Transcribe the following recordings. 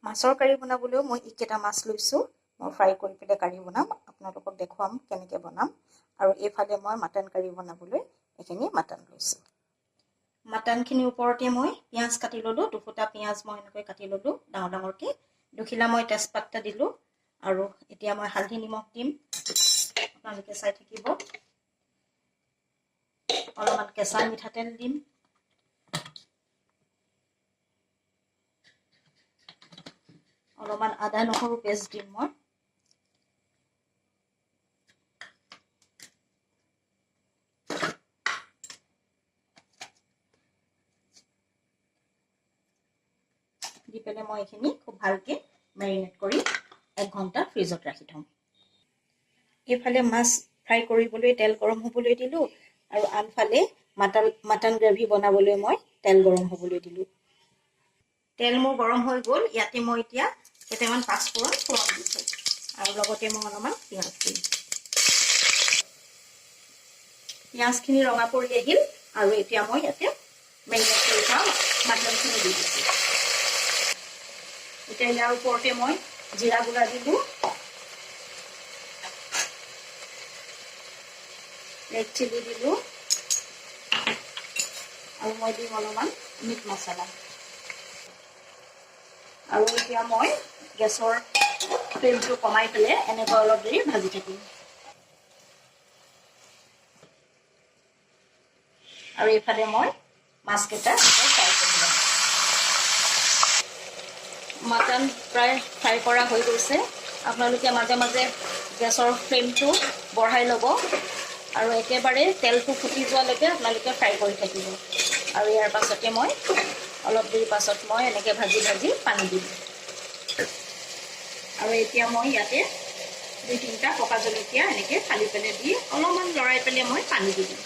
মাছৰ কাৰি বনাবলৈ মই এইকেইটা মাছ লৈছোঁ। মই ফ্ৰাই কৰি পেলাই কাৰি বনাম, আপোনালোকক দেখুৱাম কেনেকৈ বনাম। আৰু এইফালে মই মাটন কাৰি বনাবলৈ এইখিনি মাটন লৈছোঁ। মাটনখিনিৰ ওপৰতে মই পিঁয়াজ কাটি ল'লোঁ, দুফুটা পিঁয়াজ মই এনেকৈ কাটি ল'লোঁ ডাঙৰ ডাঙৰকৈ। দুখিলা মই তেজপাত দিলোঁ আৰু এতিয়া মই হালধি নিমখ দিম, আপোনালোকে চাই থাকিব। অলপমান কেঁচা মিঠাতেল দিম, অলপমান আদা নহৰু পেষ্ট দিম মই। দি পেলাই মই এইখিনি খুব ভালকৈ মেৰিনেট কৰি 1 ঘণ্টা ফ্ৰিজত ৰাখি থ'ম। এইফালে মাছ ফ্ৰাই কৰিবলৈ তেল গৰম হ'বলৈ দিলোঁ আৰু আনফালে মাটন গ্ৰেভি বনাবলৈ মই তেল গৰম হ'বলৈ দিলোঁ। তেল মোৰ গৰম হৈ গ'ল। ইয়াতে মই এতিয়া কেইটামান পাঁচফোৰণ দিছোঁ আৰু লগতে মই অলপমান পিঁয়াজ দিম। পিঁয়াজখিনি ৰঙা পৰি আহিল আৰু এতিয়া মই ইয়াতে মেৰিনেট কৰি থোৱা মাটনখিনি দি দিছোঁ। এতিয়া ইয়াৰ ওপৰতে মই জিৰা গুড়া দিলোঁ, ৰেড চিলি দিলোঁ আৰু মই দিম অলপমান মিট মছলা। আৰু এতিয়া মই গেছৰ ফ্লেমটো কমাই পেলাই এনেকৈ অলপ দেৰি ভাজি থাকিম। আৰু এইফালে মই মাছকেইটা ফ্ৰাই কৰি ল'ম। মাটন প্ৰায় ফ্ৰাই কৰা হৈ গৈছে। আপোনালোকে মাজে মাজে গেছৰ ফ্লেমটো বঢ়াই ল'ব আৰু একেবাৰে তেলটো ফুটি যোৱালৈকে আপোনালোকে ফ্ৰাই কৰি থাকিব। আৰু ইয়াৰ পাছতে মই অলপ দেৰি পাছত মই এনেকৈ ভাজি ভাজি পানী দিম। আৰু এতিয়া মই ইয়াতে 2-3টা পকা জলকীয়া এনেকৈ ফালি পেলাই দি অলপমান লৰাই পেলাই মই পানী দি দিম।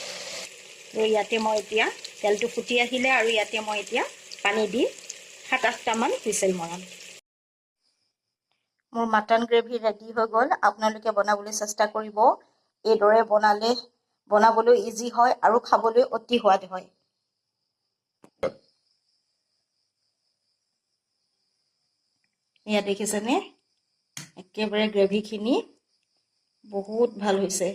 আৰু ইয়াতে মই এতিয়া তেলটো ফুটি আহিলে আৰু ইয়াতে মই এতিয়া পানী দি 7-8টামান হুইচেল মৰাম। মোৰ মাটন গ্ৰেভি ৰেডি হৈ গ'ল। আপোনালোকে বনাবলৈ চেষ্টা কৰিব। এইদৰে বনাবলৈ ইজি হয় আৰু খাবলৈ অতি সোৱাদ হয়। এয়া দেখিছেনে, একেবাৰে গ্ৰেভিখিনি বহুত ভাল হৈছে।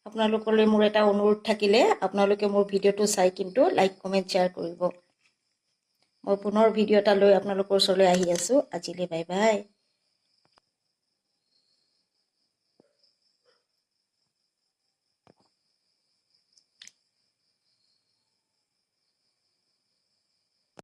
আপোনালোকলৈ মোৰ এটা অনুৰোধ থাকিলে আপোনালোকে মোৰ ভিডিঅ'টো চাই কিন্তু লাইক কমেণ্ট শ্বেয়াৰ কৰিব। মই পুনৰ ভিডিঅ' এটা লৈ আপোনালোকৰ ওচৰলৈ আহি আছোঁ। আজিলৈ বাই বাই।